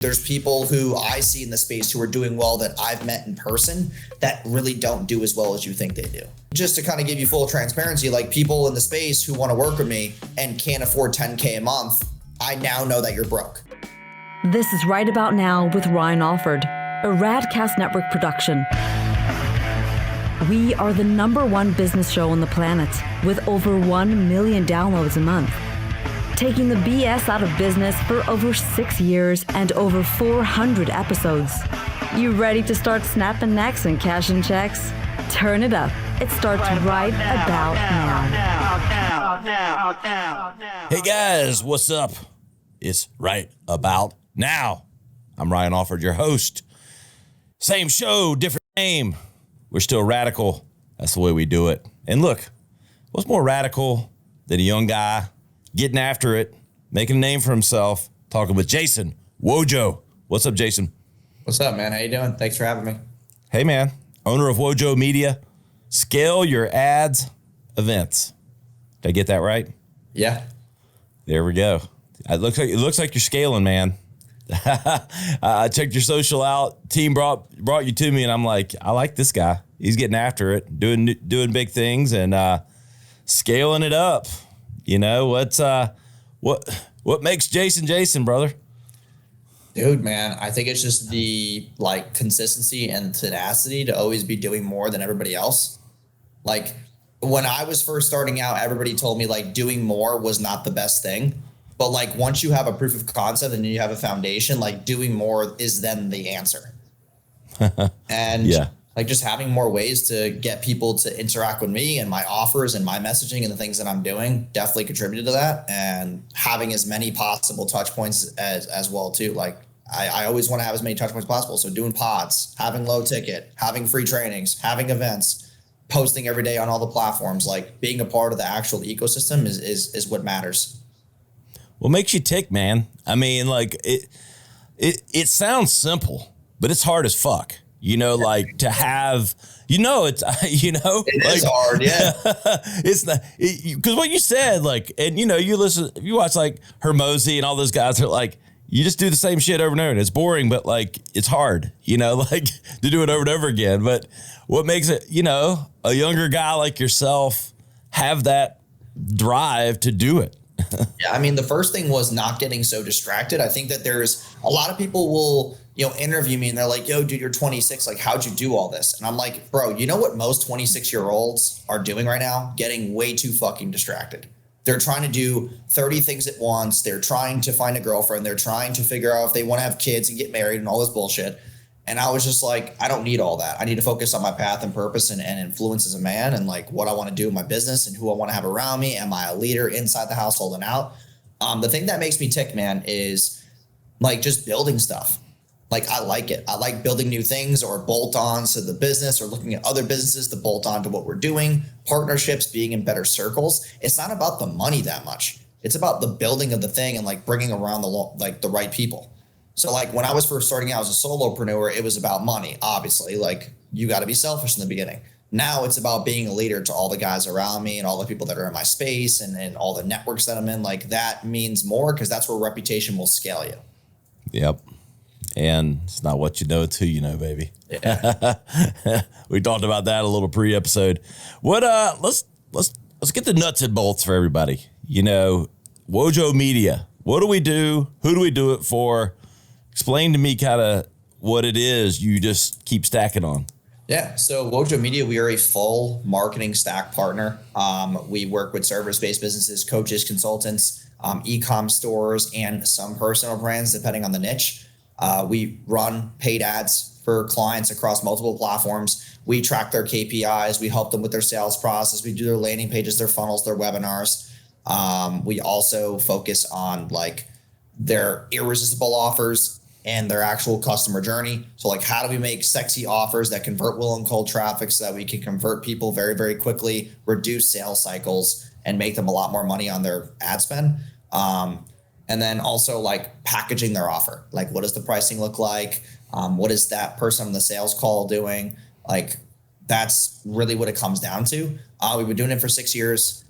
There's people who I see in the space who are doing well that I've met in person that really don't do as well as you think they do. Just to kind of give you full transparency, like people in the space who want to work with me and can't afford $10K a month, I now know that you're broke. This is Right About Now with Ryan Alford, a Radcast Network production. We are the #1 business show on the planet with over 1 million downloads a month. Taking the BS out of business for over 6 years and over 400 episodes. You ready to start snapping necks and cashing checks? Turn it up. It starts right about now. Hey guys, what's up? It's Right About Now. I'm Ryan Alford, your host. Same show, different name. We're still radical. That's the way we do it. And look, what's more radical than a young guy getting after it, making a name for himself, talking with Jason Wojo. What's up, Jason? What's up, man? How you doing? Thanks for having me. Hey, man. Owner of Wojo Media. Scale your ads events. Did I get that right? Yeah. There we go. It looks like you're scaling, man. I checked your social out. Team brought you to me, and I'm like, I like this guy. He's getting after it, doing big things, and scaling it up. You know, what makes Jason, brother? Dude, man, I think it's just the consistency and tenacity to always be doing more than everybody else. Like when I was first starting out, everybody told me doing more was not the best thing. But once you have a proof of concept and you have a foundation, doing more is then the answer. And yeah. Just having more ways to get people to interact with me and my offers and my messaging and the things that I'm doing definitely contributed to that. And having as many possible touch points as well too. I always want to have as many touch points as possible. So doing pods, having low ticket, having free trainings, having events, posting every day on all the platforms, being a part of the actual ecosystem is what matters. What makes you tick, man? I mean, it sounds simple, but it's hard as fuck. You know, to have, it's, it is hard. Yeah. It's not, because what you said, and you watch Hermosi and all those guys are you just do the same shit over and over and it's boring, but it's hard, to do it over and over again. But what makes it, a younger guy like yourself have that drive to do it? Yeah, I mean, the first thing was not getting so distracted. I think that there's a lot of people will, interview me and they're like, yo, dude, you're 26. How'd you do all this? And I'm like, bro, you know what most 26-year-olds are doing right now? Getting way too fucking distracted. They're trying to do 30 things at once. They're trying to find a girlfriend. They're trying to figure out if they want to have kids and get married and all this bullshit. And I was just like, I don't need all that. I need to focus on my path and purpose and influence as a man and what I want to do in my business and who I want to have around me. Am I a leader inside the household and out? The thing that makes me tick, man, is just building stuff. I like it. I like building new things or bolt-ons to the business or looking at other businesses to bolt on to what we're doing, partnerships, being in better circles. It's not about the money that much. It's about the building of the thing and bringing around the right people. So when I was first starting out as a solopreneur, it was about money. Obviously, you got to be selfish in the beginning. Now it's about being a leader to all the guys around me and all the people that are in my space and all the networks that I'm in. That means more because that's where reputation will scale you. Yep. And it's not what you know, it's who you know, baby. Yeah. We talked about that a little pre-episode. What let's get the nuts and bolts for everybody. Wojo Media. What do we do? Who do we do it for? Explain to me kind of what it is you just keep stacking on. Yeah. So Wojo Media, we are a full marketing stack partner. We work with service-based businesses, coaches, consultants, e-com stores, and some personal brands, depending on the niche. We run paid ads for clients across multiple platforms. We track their KPIs. We help them with their sales process. We do their landing pages, their funnels, their webinars. We also focus on their irresistible offers and their actual customer journey. So how do we make sexy offers that convert will and cold traffic so that we can convert people very, very quickly, reduce sales cycles, and make them a lot more money on their ad spend. And then also packaging their offer. What does the pricing look like? What is that person on the sales call doing? That's really what it comes down to. We've been doing it for 6 years.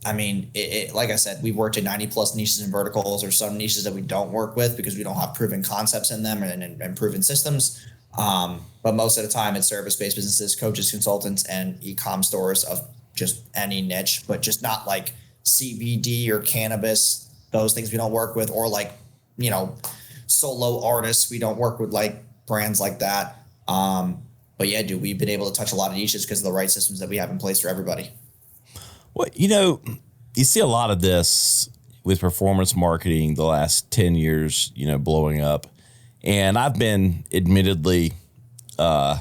I mean, like I said, we've worked in 90 plus niches and verticals. There's some niches that we don't work with because we don't have proven concepts in them and proven systems. But most of the time it's service-based businesses, coaches, consultants, and e-com stores of just any niche, but just not like CBD or cannabis. Those things we don't work with, or like, you know, solo artists. We don't work with like brands like that. But yeah, dude, we've been able to touch a lot of niches because of the right systems that we have in place for everybody. Well, you know, you see a lot of this with performance marketing the last 10 years, you know, blowing up. And I've been admittedly, some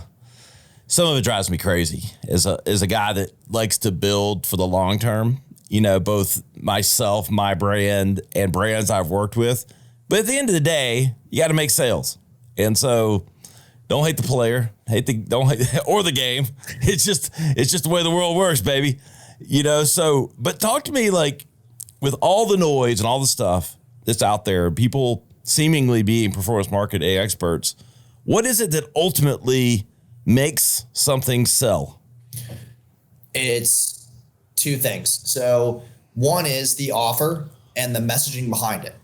of it drives me crazy as a guy that likes to build for the long term, you know, both myself, my brand, and brands I've worked with. But at the end of the day, you got to make sales. And so don't hate the player, don't hate or the game. It's just the way the world works, baby. You know, so, but talk to me, like, with all the noise and all the stuff that's out there, people seemingly being performance marketing experts, what is it that ultimately makes something sell? It's two things. So one is the offer and the messaging behind it.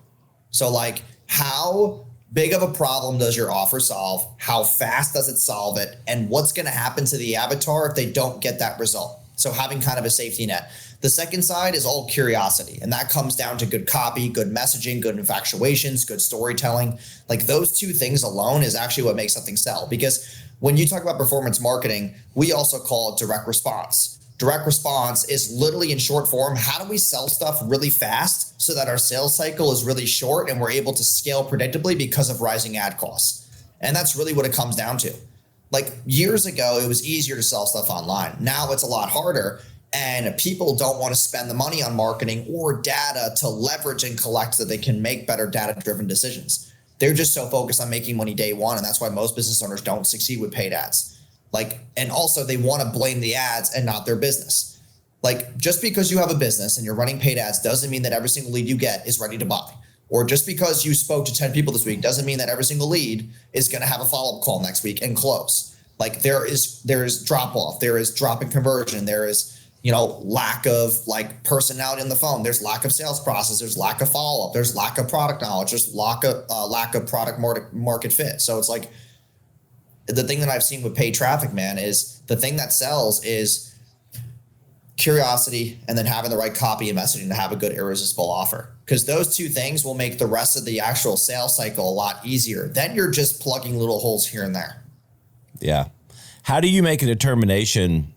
So like, how big of a problem does your offer solve? How fast does it solve it? And what's going to happen to the avatar if they don't get that result? So having kind of a safety net. The second side is all curiosity. And that comes down to good copy, good messaging, good infatuations, good storytelling. Like those two things alone is actually what makes something sell. Because when you talk about performance marketing, we also call it direct response. Direct response is literally in short form, how do we sell stuff really fast so that our sales cycle is really short and we're able to scale predictably because of rising ad costs? And that's really what it comes down to. Like years ago, it was easier to sell stuff online. Now it's a lot harder, and people don't want to spend the money on marketing or data to leverage and collect so that they can make better data-driven decisions. They're just so focused on making money day one, and that's why most business owners don't succeed with paid ads. Like, and also they want to blame the ads and not their business. Like, just because you have a business and you're running paid ads doesn't mean that every single lead you get is ready to buy. Or just because you spoke to 10 people this week doesn't mean that every single lead is going to have a follow-up call next week and close. Like there is drop off, there is drop in conversion, there is, you know, lack of like personality on the phone, there's lack of sales process, there's lack of follow-up, there's lack of product knowledge, there's lack of product market fit. So it's like the thing that I've seen with paid traffic, man, is the thing that sells is curiosity and then having the right copy and messaging to have a good irresistible offer. Because those two things will make the rest of the actual sales cycle a lot easier. Then you're just plugging little holes here and there. Yeah. How do you make a determination?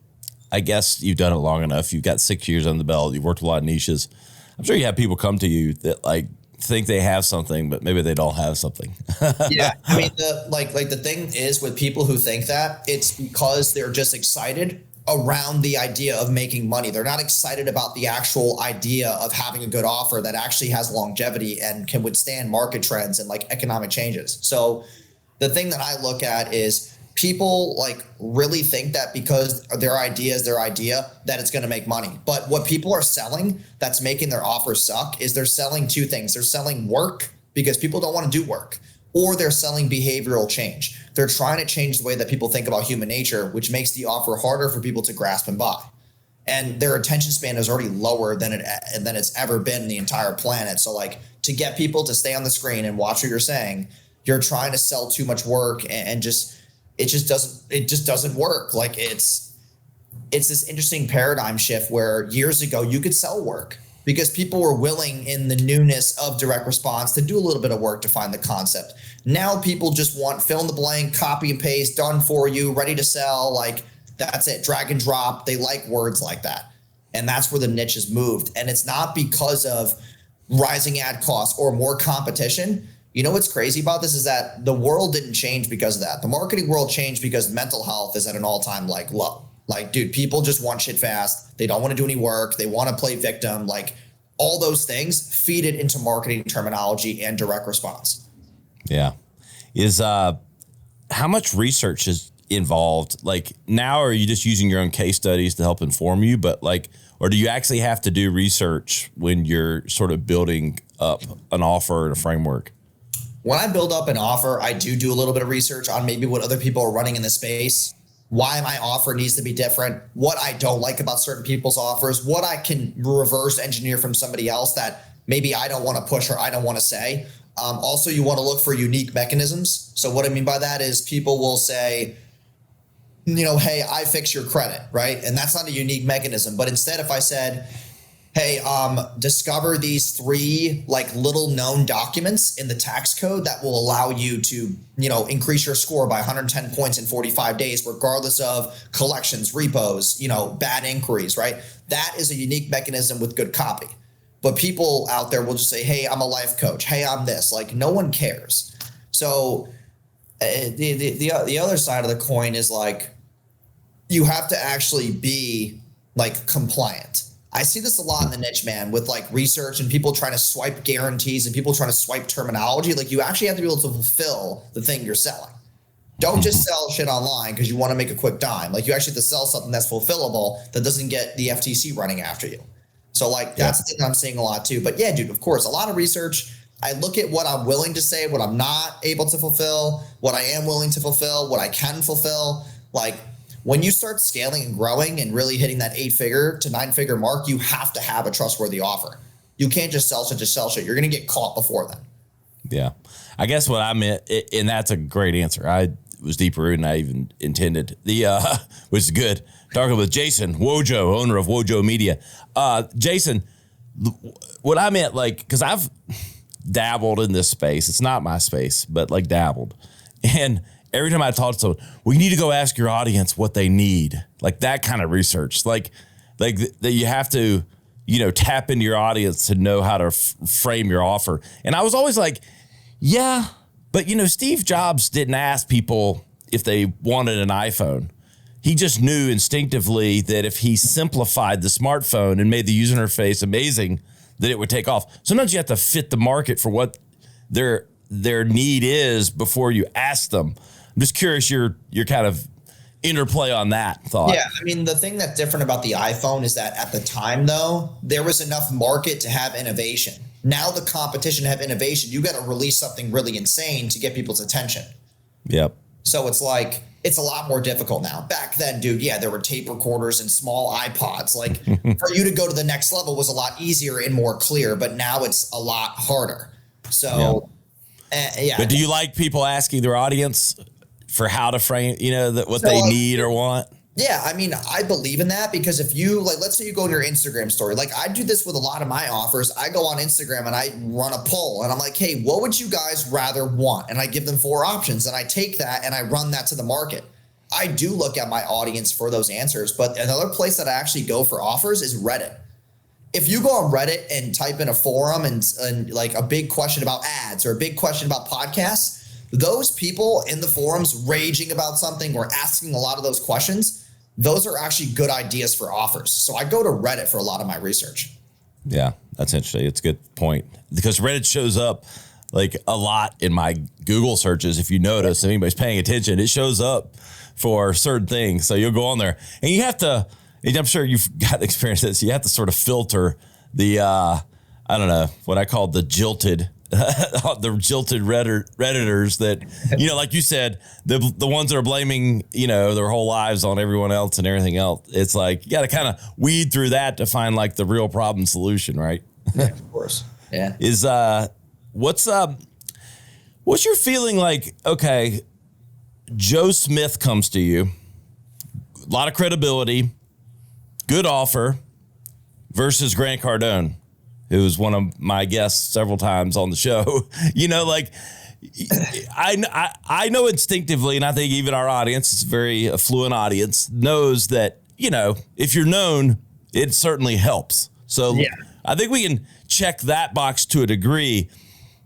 I guess you've done it long enough. You've got 6 years on the belt. You've worked a lot of niches. I'm sure you have people come to you that like think they have something, but maybe they don't have something. Yeah. I mean, the thing is with people who think that, it's because they're just excited around the idea of making money. They're not excited about the actual idea of having a good offer that actually has longevity and can withstand market trends and like economic changes. So the thing that I look at is people like really think that because their idea is their idea that it's going to make money. But what people are selling that's making their offer suck is they're selling two things. They're selling work because people don't want to do work, or they're selling behavioral change. They're trying to change the way that people think about human nature, which makes the offer harder for people to grasp and buy. And their attention span is already lower than it's ever been in the entire planet. So like to get people to stay on the screen and watch what you're saying, you're trying to sell too much work and it just doesn't work. Like it's this interesting paradigm shift where years ago you could sell work because people were willing in the newness of direct response to do a little bit of work to find the concept. Now people just want fill in the blank, copy and paste, done for you, ready to sell. Like that's it, drag and drop. They like words like that. And that's where the niche has moved. And it's not because of rising ad costs or more competition. You know what's crazy about this is that the world didn't change because of that. The marketing world changed because mental health is at an all-time like low. Like, dude, people just want shit fast. They don't want to do any work. They want to play victim. Like all those things feed it into marketing terminology and direct response. Yeah. How much research is involved? Like now, are you just using your own case studies to help inform you? But like, or do you actually have to do research when you're sort of building up an offer and a framework? When I build up an offer, I do a little bit of research on maybe what other people are running in the space. why my offer needs to be different, what I don't like about certain people's offers, what I can reverse engineer from somebody else that maybe I don't want to push or I don't want to say. Also, you want to look for unique mechanisms. So what I mean by that is people will say, hey, I fix your credit, right? And that's not a unique mechanism. But instead, if I said, hey, discover these 3 like little known documents in the tax code that will allow you to, increase your score by 110 points in 45 days, regardless of collections, repos, bad inquiries, right? That is a unique mechanism with good copy. But people out there will just say, hey, I'm a life coach. Hey, I'm this. Like, no one cares. So the other side of the coin is like, you have to actually be like compliant. I see this a lot in the niche, man, with like research and people trying to swipe guarantees and people trying to swipe terminology. Like, you actually have to be able to fulfill the thing you're selling. Don't just sell shit online because you want to make a quick dime. Like, you actually have to sell something that's fulfillable that doesn't get the FTC running after you. So like, that's the thing I'm seeing a lot too. But yeah, dude, of course, a lot of research. I look at what I'm willing to say, what I'm not able to fulfill, what I am willing to fulfill, what I can fulfill. Like, when you start scaling and growing and really hitting that 8-figure to 9-figure mark, you have to have a trustworthy offer. You can't just sell shit. You're going to get caught before then. Yeah. I guess what I meant, and that's a great answer. I was deeper than I even intended. Which is good. Talking with Jason Wojo, owner of Wojo Media. Jason, what I meant, like, because I've dabbled in this space. It's not my space, but like dabbled. And every time I talk to someone, well, you need to go ask your audience what they need. Like that kind of research. Like that you have to, tap into your audience to know how to frame your offer. And I was always like, yeah, but Steve Jobs didn't ask people if they wanted an iPhone. He just knew instinctively that if he simplified the smartphone and made the user interface amazing, that it would take off. Sometimes you have to fit the market for what their need is before you ask them. I'm just curious your kind of interplay on that thought. Yeah, I mean, the thing that's different about the iPhone is that at the time, though, there was enough market to have innovation. Now the competition to have innovation, you got to release something really insane to get people's attention. Yep. So it's like, it's a lot more difficult now. Back then, dude, yeah, there were tape recorders and small iPods. Like, for you to go to the next level was a lot easier and more clear, but now it's a lot harder. So, yeah. But do you like people asking their audience for how to frame, what they need or want? Yeah, I mean, I believe in that because if you, like, let's say you go on your Instagram story. Like, I do this with a lot of my offers. I go on Instagram and I run a poll and I'm like, hey, what would you guys rather want? And I give them 4 options and I take that and I run that to the market. I do look at my audience for those answers, but another place that I actually go for offers is Reddit. If you go on Reddit and type in a forum and like a big question about ads or a big question about podcasts, those people in the forums raging about something or asking a lot of those questions, those are actually good ideas for offers. So I go to Reddit for a lot of my research. Yeah, that's interesting. It's a good point because Reddit shows up like a lot in my Google searches. If you notice, if anybody's paying attention, it shows up for certain things. So you'll go on there and you have to, and I'm sure you've got experience this. You have to sort of filter the, I don't know, what I call the jilted Redditors that, like you said, the ones that are blaming, their whole lives on everyone else and everything else. It's like, you got to kind of weed through that to find like the real problem solution, right? Yeah, of course. Yeah. What's your feeling like, okay, Joe Smith comes to you, a lot of credibility, good offer versus Grant Cardone, who was one of my guests several times on the show. I know instinctively, and I think even our audience, it's a very affluent audience, knows that, if you're known, it certainly helps. So yeah. I think we can check that box to a degree,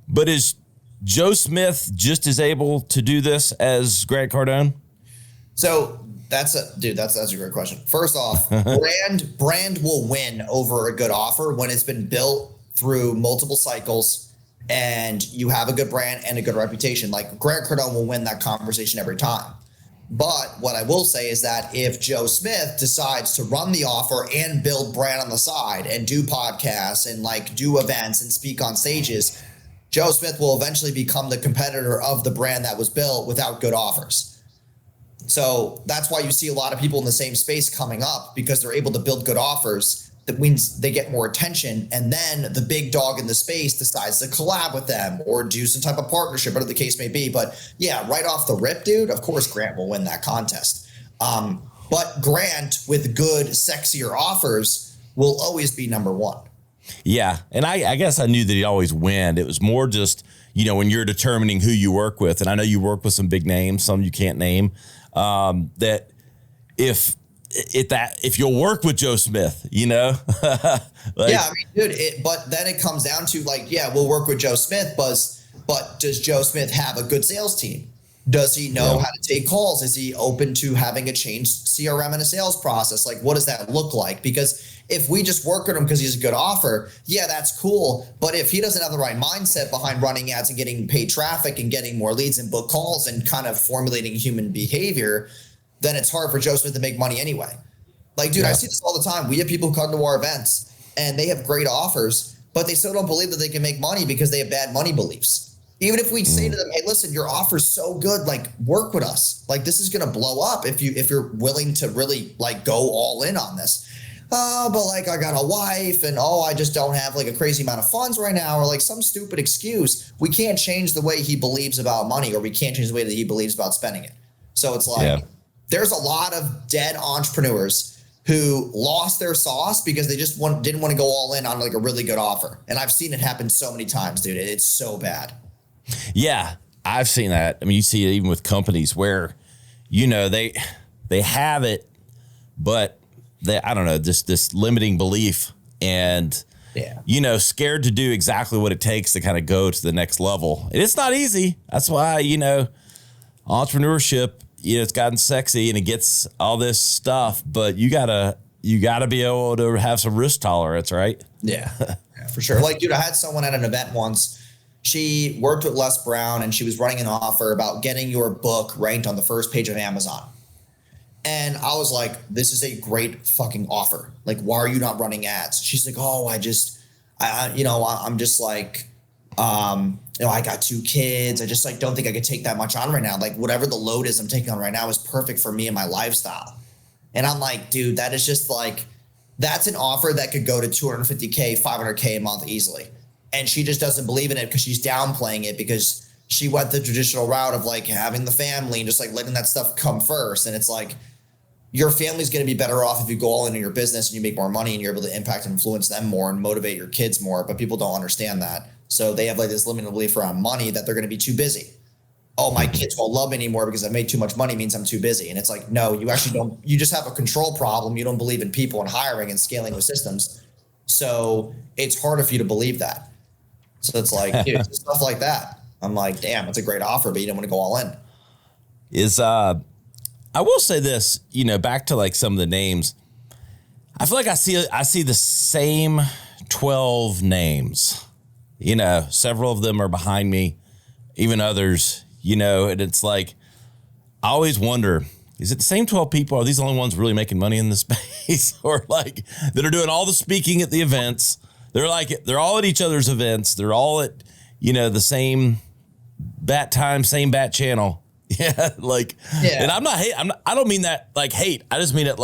but is Joe Smith just as able to do this as Grant Cardone? So that's a great question. First off, brand will win over a good offer when it's been built through multiple cycles and you have a good brand and a good reputation. Like Grant Cardone will win that conversation every time. But what I will say is that if Joe Smith decides to run the offer and build brand on the side and do podcasts and like do events and speak on stages, Joe Smith will eventually become the competitor of the brand that was built without good offers. So that's why you see a lot of people in the same space coming up, because they're able to build good offers. That means they get more attention, and then the big dog in the space decides to collab with them or do some type of partnership, whatever the case may be. But yeah, right off the rip, dude, of course Grant will win that contest. But Grant with good, sexier offers will always be number one. Yeah, and I guess I knew that he'd always win. It was more just, when you're determining who you work with, and I know you work with some big names, some you can't name, that if you'll work with Joe Smith, like, yeah, I mean, dude, but then it comes down to we'll work with Joe Smith, but does Joe Smith have a good sales team? Does he know how to take calls? Is he open to having a changed CRM and a sales process? Like, what does that look like? Because if we just work with him because he's a good offer, yeah, that's cool. But if he doesn't have the right mindset behind running ads and getting paid traffic and getting more leads and book calls and kind of formulating human behavior, then it's hard for Joe Smith to make money anyway. Like, dude, I see this all the time. We have people come to our events and they have great offers, but they still don't believe that they can make money because they have bad money beliefs. Even if we say to them, hey, listen, your offer's so good, like, work with us. Like, this is going to blow up if you're willing to really go all in on this. But I got a wife and I just don't have a crazy amount of funds right now, or some stupid excuse. We can't change the way he believes about money, or we can't change the way that he believes about spending it. So it's there's a lot of dead entrepreneurs who lost their sauce because they just didn't want to go all in on a really good offer. And I've seen it happen so many times, dude. It's so bad. Yeah, I've seen that. I mean, you see it even with companies where, they have it, but I don't know, just this limiting belief and, scared to do exactly what it takes to kind of go to the next level. And it's not easy. That's why, entrepreneurship, it's gotten sexy and it gets all this stuff, but you gotta be able to have some risk tolerance, right? Yeah, for sure. Dude, I had someone at an event once. She worked with Les Brown and she was running an offer about getting your book ranked on the first page of Amazon. And I was like, this is a great fucking offer. Why are you not running ads? She's like, I'm just I got 2 kids. I just don't think I could take that much on right now. Whatever the load is I'm taking on right now is perfect for me and my lifestyle. And I'm like, dude, that is just that's an offer that could go to $250K, $500K a month easily. And she just doesn't believe in it because she's downplaying it because she went the traditional route of having the family and just letting that stuff come first. And it's your family's going to be better off if you go all into your business and you make more money and you're able to impact and influence them more and motivate your kids more. But people don't understand that. So they have this limited belief around money that they're going to be too busy. Oh, my kids won't love me anymore because I made too much money means I'm too busy. And it's no, you actually don't. You just have a control problem. You don't believe in people and hiring and scaling with systems. So it's harder for you to believe that. So it's dude, stuff like that. I'm like, damn, it's a great offer, but you don't want to go all in. I will say this, back to some of the names. I feel like I see the same 12 names. Several of them are behind me, even others, and it's I always wonder, is it the same 12 people? Are these the only ones really making money in this space? Or that are doing all the speaking at the events? They're all at each other's events. They're all at, the same bat time, same bat channel. Yeah. And I don't mean that hate. I just mean it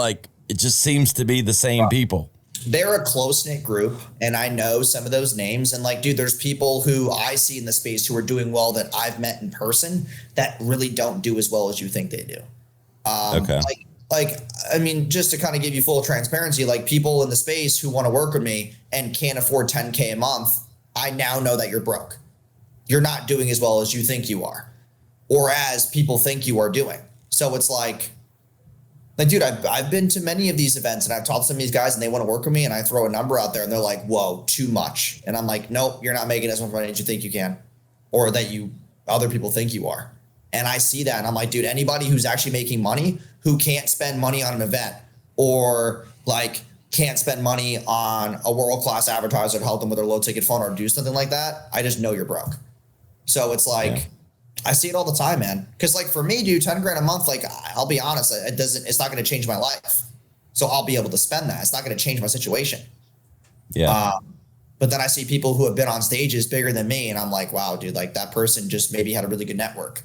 it just seems to be the same people. They're a close-knit group, and I know some of those names. And dude, there's people who I see in the space who are doing well that I've met in person that really don't do as well as you think they do. Okay. I mean, just to kind of give you full transparency, people in the space who want to work with me and can't afford $10K a month, I now know that you're broke. You're not doing as well as you think you are, or as people think you are doing. So it's dude, I've been to many of these events and I've talked to some of these guys and they want to work with me and I throw a number out there and they're like, whoa, too much. And I'm like, nope, you're not making as much money as you think you can, or that other people think you are. And I see that and I'm like, dude, anybody who's actually making money who can't spend money on an event or can't spend money on a world-class advertiser to help them with their low-ticket phone or do something like that, I just know you're broke. So it's I see it all the time, man. Because for me, dude, 10 grand a month, I'll be honest, it's not going to change my life. So I'll be able to spend that. It's not going to change my situation. Yeah. But then I see people who have been on stages bigger than me and I'm like, wow, dude, that person just maybe had a really good network.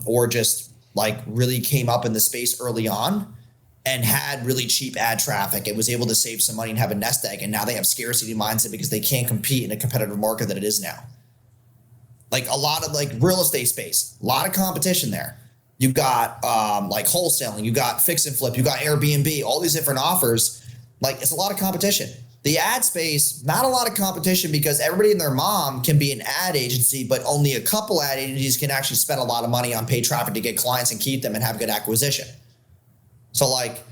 Or just like really came up in the space early on and had really cheap ad traffic and was able to save some money and have a nest egg. And now they have scarcity mindset because they can't compete in a competitive market that it is now. Like a lot of like real estate space, a lot of competition there. You've got like wholesaling, you got fix and flip, you got Airbnb, all these different offers. Like it's a lot of competition. The ad space, not a lot of competition because everybody and their mom can be an ad agency, but only a couple ad agencies can actually spend a lot of money on paid traffic to get clients and keep them and have good acquisition. So like,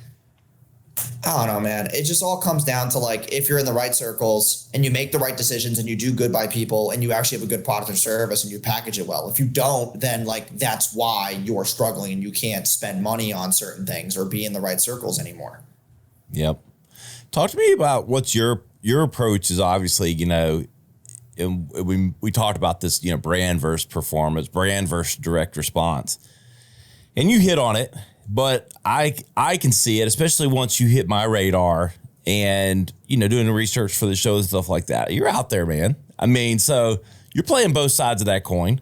I don't know, man. It just all comes down to like, if you're in the right circles and you make the right decisions and you do good by people and you actually have a good product or service and you package it well. If you don't, then like, that's why you're struggling and you can't spend money on certain things or be in the right circles anymore. Yep. Talk to me about what's your approach is obviously, you know, and we talked about this, you know, brand versus performance, brand versus direct response. And you hit on it, but I can see it, especially once you hit my radar and, you know, doing the research for the show and stuff like that. You're out there, man. I mean, so you're playing both sides of that coin.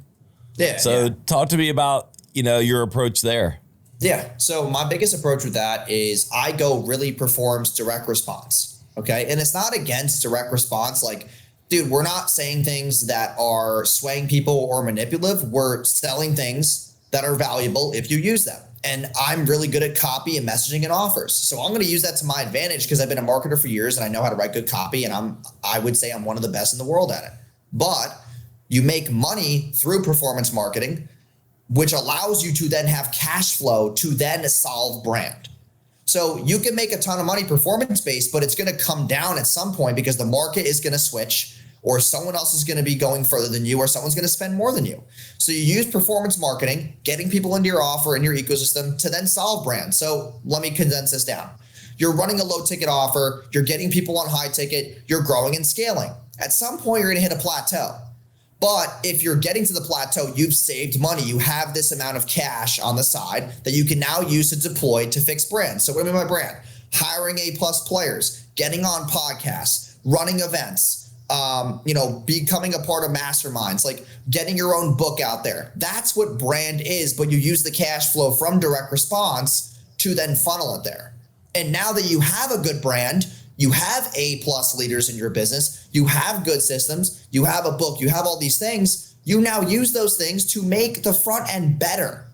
Yeah. So talk to me about, you know, your approach there. Yeah. So my biggest approach with that is I go really performs direct response. Okay. And it's not against direct response. Like, dude, we're not saying things that are swaying people or manipulative. We're selling things that are valuable if you use them. And I'm really good at copy and messaging and offers. So I'm going to use that to my advantage because I've been a marketer for years and I know how to write good copy. And I would say I'm one of the best in the world at it. But you make money through performance marketing, which allows you to then have cash flow to then solve brand. So you can make a ton of money performance-based, but it's going to come down at some point because the market is going to switch or someone else is going to be going further than you or someone's going to spend more than you. So you use performance marketing, getting people into your offer and your ecosystem to then solve brand. So let me condense this down. You're running a low ticket offer, you're getting people on high ticket, you're growing and scaling. At some point, you're going to hit a plateau. But if you're getting to the plateau, you've saved money. You have this amount of cash on the side that you can now use to deploy to fix brands. So what do I mean by brand? Hiring A+ players, getting on podcasts, running events, becoming a part of masterminds, like getting your own book out there. That's what brand is, but you use the cash flow from direct response to then funnel it there. And now that you have a good brand, you have A+ leaders in your business, you have good systems, you have a book, you have all these things, you now use those things to make the front end better.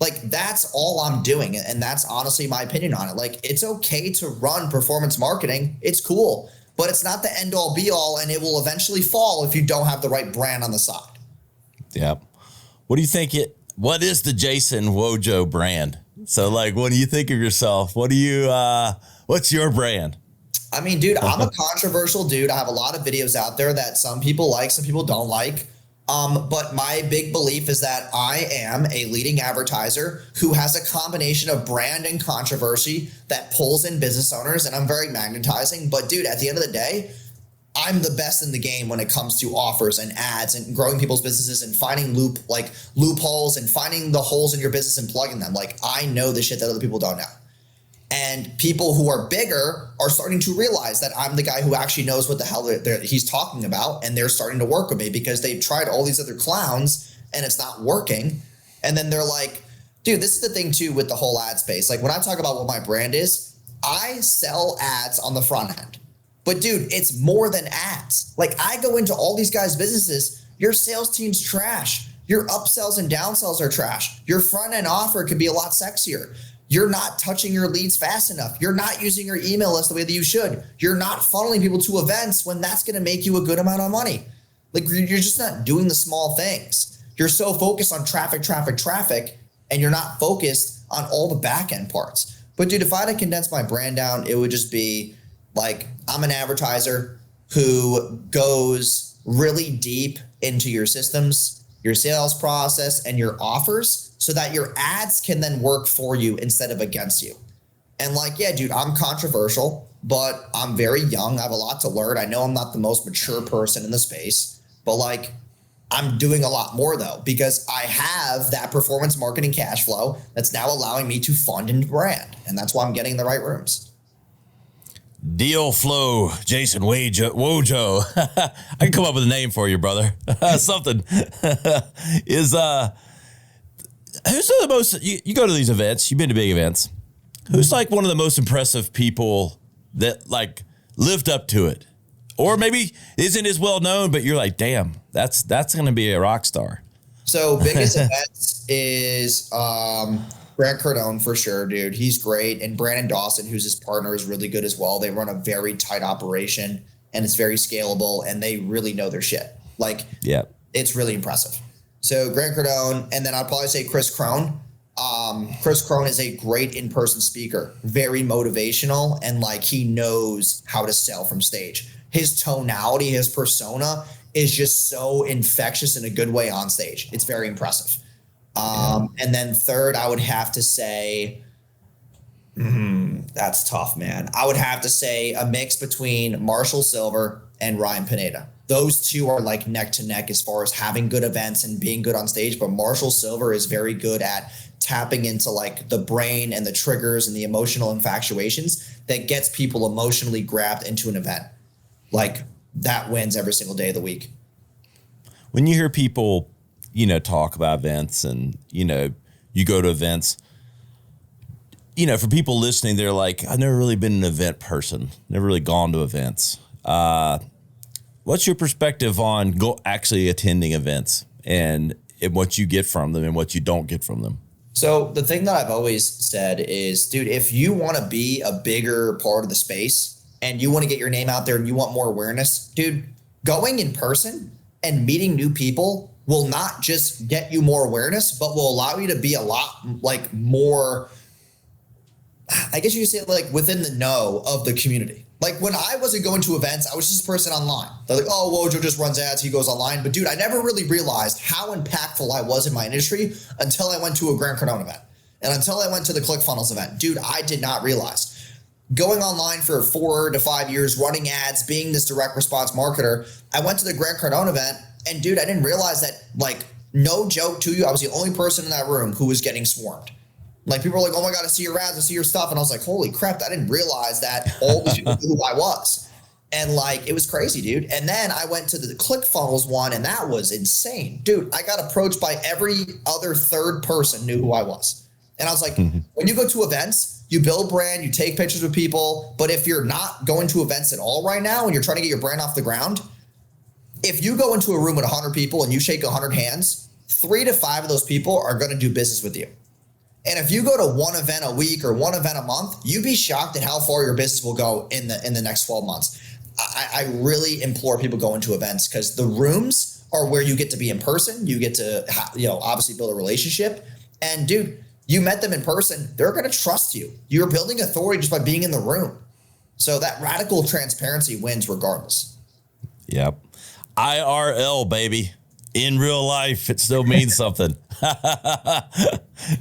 Like that's all I'm doing. And that's honestly my opinion on it. Like it's okay to run performance marketing. It's cool, but it's not the end all be all. And it will eventually fall if you don't have the right brand on the side. Yeah. What do you think what is the Jason Wojo brand? So like, when you think of yourself, what's your brand? I mean, dude, I'm a controversial dude. I have a lot of videos out there that some people like, some people don't like. But my big belief is that I am a leading advertiser who has a combination of brand and controversy that pulls in business owners, and I'm very magnetizing. But dude, at the end of the day, I'm the best in the game when it comes to offers and ads and growing people's businesses and finding loopholes and finding the holes in your business and plugging them. Like I know the shit that other people don't know. And people who are bigger are starting to realize that I'm the guy who actually knows what the hell he's talking about. And they're starting to work with me because they've tried all these other clowns and it's not working. And then they're like, dude, this is the thing too with the whole ad space. Like when I talk about what my brand is, I sell ads on the front end. But dude, it's more than ads. Like I go into all these guys' businesses, your sales team's trash. Your upsells and downsells are trash. Your front end offer could be a lot sexier. You're not touching your leads fast enough. You're not using your email list the way that you should. You're not funneling people to events when that's going to make you a good amount of money. Like you're just not doing the small things. You're so focused on traffic, and you're not focused on all the back end parts. But dude, if I had to condense my brand down, it would just be like, I'm an advertiser who goes really deep into your systems, your sales process, and your offers so that your ads can then work for you instead of against you. And like, yeah, dude, I'm controversial, but I'm very young. I have a lot to learn. I know I'm not the most mature person in the space, but like, I'm doing a lot more though, because I have that performance marketing cash flow that's now allowing me to fund and brand. And that's why I'm getting in the right rooms. Deal flow, Jason Wojo. I can come up with a name for you, brother. Something is, Who's the most, you go to these events, you've been to big events. Who's like one of the most impressive people that like lived up to it? Or maybe isn't as well known, but you're like, damn, that's going to be a rock star. So biggest events is Grant Cardone for sure, dude. He's great. And Brandon Dawson, who's his partner, is really good as well. They run a very tight operation and it's very scalable and they really know their shit. Like, yeah, it's really impressive. So Grant Cardone, and then I'd probably say Chris Crone. Chris Crone is a great in-person speaker, very motivational, and like he knows how to sell from stage. His tonality, his persona is just so infectious in a good way on stage. It's very impressive. And then third, I would have to say, that's tough, man. I would have to say a mix between Marshall Silver and Ryan Pineda. Those two are like neck to neck as far as having good events and being good on stage. But Marshall Silver is very good at tapping into like the brain and the triggers and the emotional infatuations that gets people emotionally grabbed into an event. Like that wins every single day of the week. When you hear people, talk about events and, you go to events, for people listening, they're like, I've never really been an event person, never really gone to events. What's your perspective on actually attending events and what you get from them and what you don't get from them? So the thing that I've always said is, dude, if you want to be a bigger part of the space and you want to get your name out there and you want more awareness, dude, going in person and meeting new people will not just get you more awareness, but will allow you to be a lot like more, I guess you could say like within the know of the community. Like when I wasn't going to events, I was just a person online. They're like, oh, Wojo just runs ads, he goes online. But dude, I never really realized how impactful I was in my industry until I went to a Grant Cardone event. And until I went to the ClickFunnels event. Dude, I did not realize. Going online for 4 to 5 years, running ads, being this direct response marketer, I went to the Grant Cardone event. And dude, I didn't realize that, like, no joke to you, I was the only person in that room who was getting swarmed. Like people were like, oh my God, I see your ads, I see your stuff. And I was like, holy crap, I didn't realize that all these people knew who I was. And like, it was crazy, dude. And then I went to the ClickFunnels one and that was insane. Dude, I got approached by every other third person knew who I was. And I was like, when you go to events, you build brand, you take pictures with people. But if you're not going to events at all right now and you're trying to get your brand off the ground, if you go into a room with 100 people and you shake 100 hands, 3 to 5 of those people are going to do business with you. And if you go to one event a week or one event a month, you'd be shocked at how far your business will go in the next 12 months. I really implore people go into events because the rooms are where you get to be in person. You get to, obviously build a relationship. And dude, you met them in person. They're going to trust you. You're building authority just by being in the room. So that radical transparency wins regardless. Yep. IRL, baby. In real life, it still means something.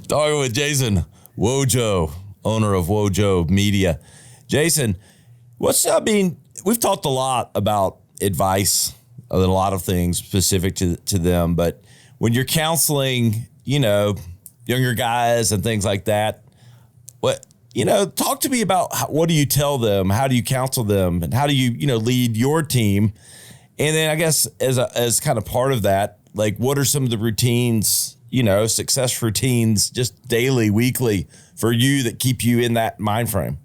Talking with Jason Wojo, owner of Wojo Media. Jason, we've talked a lot about advice and a lot of things specific to them, but when you're counseling, younger guys and things like that, talk to me about what do you tell them? How do you counsel them? And how do you, lead your team? And then I guess as kind of part of that, like what are some of the routines, success routines, just daily, weekly for you that keep you in that mind frame?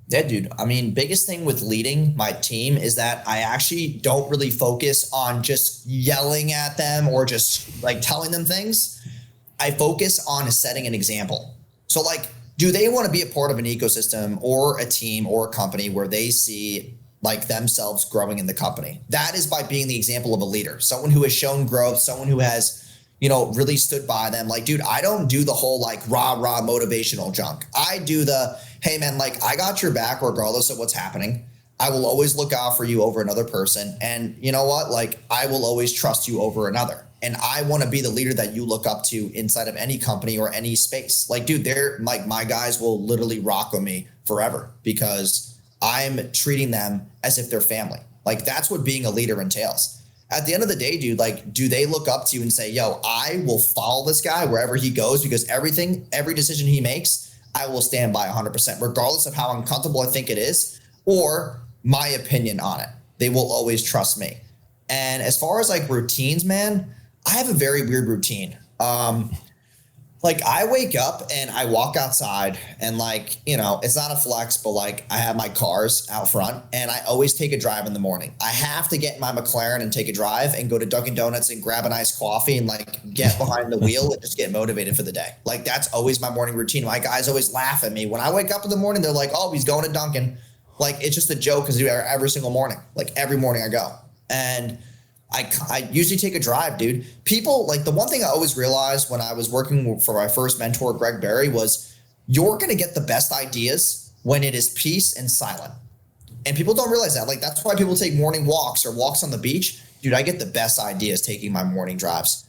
Yeah, dude. I mean, biggest thing with leading my team is that I actually don't really focus on just yelling at them or just like telling them things. I focus on setting an example. So like, do they want to be a part of an ecosystem or a team or a company where they see like themselves growing in the company? That is by being the example of a leader, someone who has shown growth, someone who has, really stood by them. Like, dude, I don't do the whole like rah motivational junk. I do the, hey man, like I got your back regardless of what's happening. I will always look out for you over another person. And you know what? Like I will always trust you over another. And I want to be the leader that you look up to inside of any company or any space. Like, dude, they're like, my guys will literally rock with me forever because I'm treating them as if they're family. Like that's what being a leader entails. At the end of the day, dude, like, do they look up to you and say, yo, I will follow this guy wherever he goes because every decision he makes, I will stand by 100%, regardless of how uncomfortable I think it is or my opinion on it. They will always trust me. And as far as like routines, man, I have a very weird routine. Like I wake up and I walk outside and like, it's not a flex, but like I have my cars out front and I always take a drive in the morning. I have to get in my McLaren and take a drive and go to Dunkin' Donuts and grab a nice coffee and like get behind the wheel and just get motivated for the day. Like that's always my morning routine. My guys always laugh at me. When I wake up in the morning, they're like, oh, he's going to Dunkin'. Like it's just a joke because every single morning, like every morning I go. And I usually take a drive, dude. People, like the one thing I always realized when I was working for my first mentor, Greg Barry, was you're going to get the best ideas when it is peace and silent. And people don't realize that. Like that's why people take morning walks or walks on the beach. Dude, I get the best ideas taking my morning drives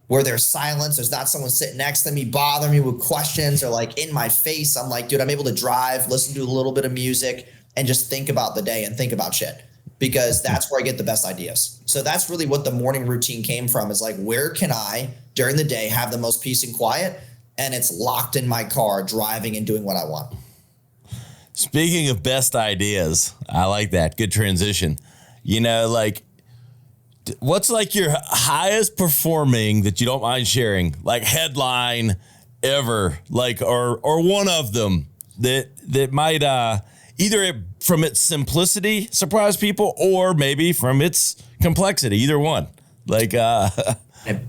where there's silence. There's not someone sitting next to me, bothering me with questions or like in my face. I'm like, dude, I'm able to drive, listen to a little bit of music and just think about the day and think about shit. Because that's where I get the best ideas. So that's really what the morning routine came from, is like, where can I during the day have the most peace and quiet? And it's locked in my car driving and doing what I want. Speaking of best ideas, I like that. Good transition. Like what's like your highest performing that you don't mind sharing, like headline ever, like, or one of them that might, either from its simplicity surprise people or maybe from its complexity, either one. Like a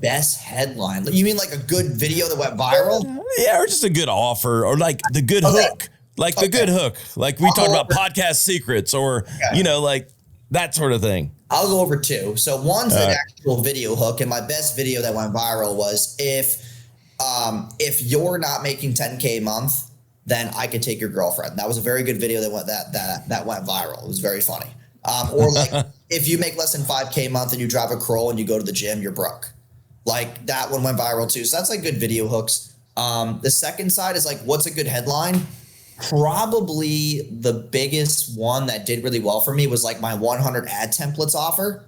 best headline. You mean like a good video that went viral? Yeah, or just a good offer or like the good hook. Like the good hook. Like we talked about podcast secrets or, like that sort of thing. I'll go over two. So one's an actual video hook. And my best video that went viral was if you're not making 10K a month, then I could take your girlfriend. That was a very good video that went viral. It was very funny. Or like if you make less than 5K a month and you drive a Corolla and you go to the gym, you're broke. Like that one went viral too. So that's like good video hooks. The second side is like, what's a good headline? Probably the biggest one that did really well for me was like my 100 ad templates offer.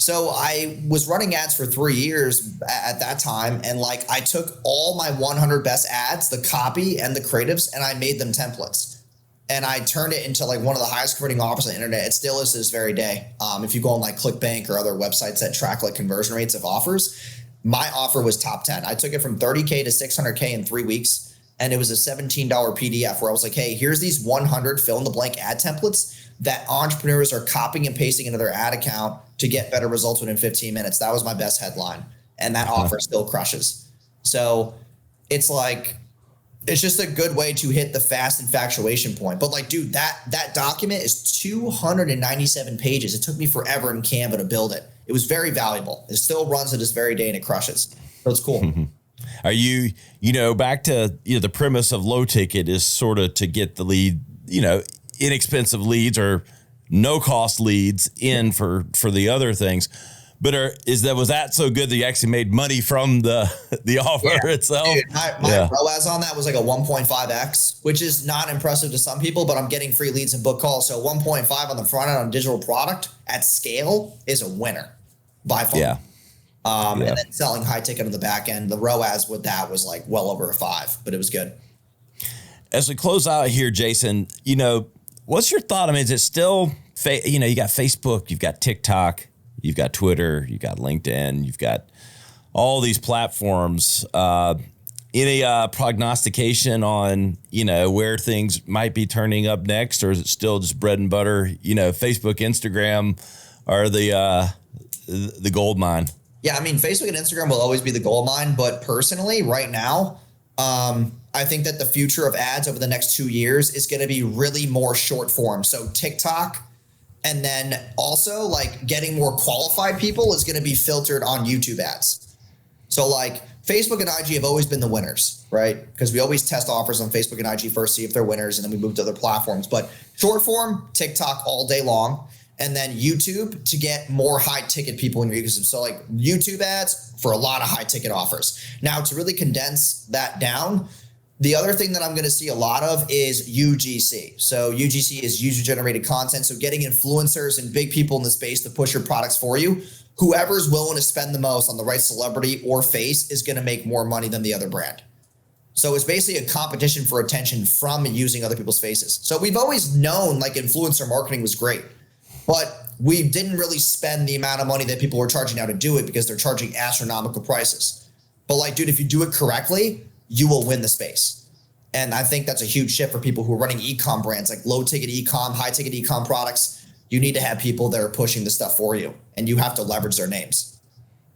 So I was running ads for 3 years at that time. And like, I took all my 100 best ads, the copy and the creatives, and I made them templates. And I turned it into like one of the highest converting offers on the internet. It still is to this very day. If you go on like ClickBank or other websites that track like conversion rates of offers, my offer was top 10. I took it from 30K to 600K in 3 weeks. And it was a $17 PDF where I was like, hey, here's these 100 fill in the blank ad templates that entrepreneurs are copying and pasting into their ad account to get better results within 15 minutes. That was my best headline. And that offer still crushes. So it's like, it's just a good way to hit the fast infatuation point. But like, dude, that document is 297 pages. It took me forever in Canva to build it. It was very valuable. It still runs to this very day and it crushes. So it's cool. Are you, back to, the premise of low ticket is sort of to get the lead, inexpensive leads or no cost leads in for the other things. But was that so good that you actually made money from the offer itself? Dude, my ROAS on that was like a 1.5x, which is not impressive to some people, but I'm getting free leads and book calls. So 1.5 on the front end on digital product at scale is a winner by far. Yeah. And then selling high ticket on the back end, the ROAS with that was like well over a 5, but it was good. As we close out here, Jason, what's your thought? I mean, is it still, you got Facebook, you've got TikTok, you've got Twitter, you've got LinkedIn, you've got all these platforms. Any prognostication on, where things might be turning up next, or is it still just bread and butter? Facebook, Instagram are the gold mine. Yeah, I mean, Facebook and Instagram will always be the gold mine, but personally, right now, I think that the future of ads over the next 2 years is going to be really more short form. So TikTok, and then also like getting more qualified people is going to be filtered on YouTube ads. So like Facebook and IG have always been the winners, right? Because we always test offers on Facebook and IG first, see if they're winners, and then we move to other platforms. But short form, TikTok all day long. And then YouTube to get more high ticket people in your ecosystem. So like YouTube ads for a lot of high ticket offers. Now to really condense that down, the other thing that I'm going to see a lot of is UGC. So UGC is user generated content. So getting influencers and big people in the space to push your products for you. Whoever's willing to spend the most on the right celebrity or face is going to make more money than the other brand. So it's basically a competition for attention from using other people's faces. So we've always known like influencer marketing was great. But we didn't really spend the amount of money that people were charging now to do it because they're charging astronomical prices. But like, dude, if you do it correctly, you will win the space. And I think that's a huge shift for people who are running e-com brands, like low ticket e-com, high ticket e-com products. You need to have people that are pushing the stuff for you, and you have to leverage their names.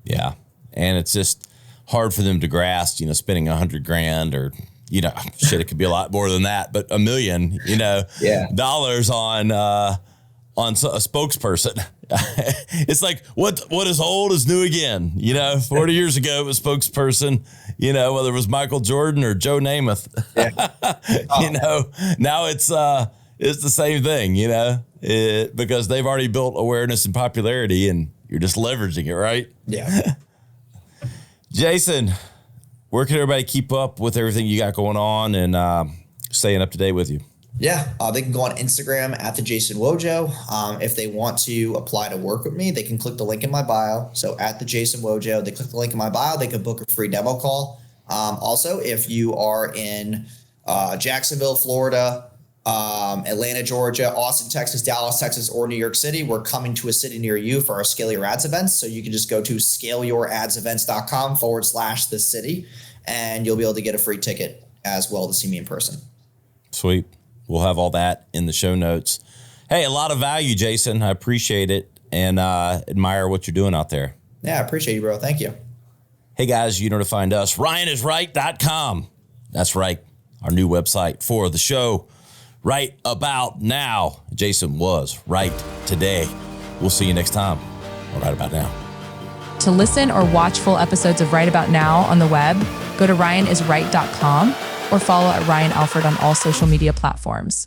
Yeah. And it's just hard for them to grasp, spending $100,000 or, shit, it could be a lot more than that, but $1 million, dollars on a spokesperson. It's like, what is old is new again. 40 years ago, it was spokesperson, whether it was Michael Jordan or Joe Namath, now it's the same thing, because they've already built awareness and popularity and you're just leveraging it, right? Yeah. Jason, where can everybody keep up with everything you got going on and staying up to date with you? Yeah, they can go on Instagram at the Jason Wojo. If they want to apply to work with me, they can click the link in my bio. So at the Jason Wojo, they click the link in my bio. They can book a free demo call. Also, if you are in Jacksonville, Florida, Atlanta, Georgia, Austin, Texas, Dallas, Texas, or New York City, we're coming to a city near you for our Scale Your Ads events. So you can just go to scaleyouradsevents.com/the city, and you'll be able to get a free ticket as well to see me in person. Sweet. We'll have all that in the show notes. Hey, a lot of value, Jason. I appreciate it and admire what you're doing out there. Yeah, I appreciate you, bro. Thank you. Hey, guys, you know to find us, RyanIsRight.com. That's right, our new website for the show. Right about now. Jason was right today. We'll see you next time on Right About Now. To listen or watch full episodes of Right About Now on the web, go to RyanIsRight.com or follow at Ryan Alford on all social media platforms.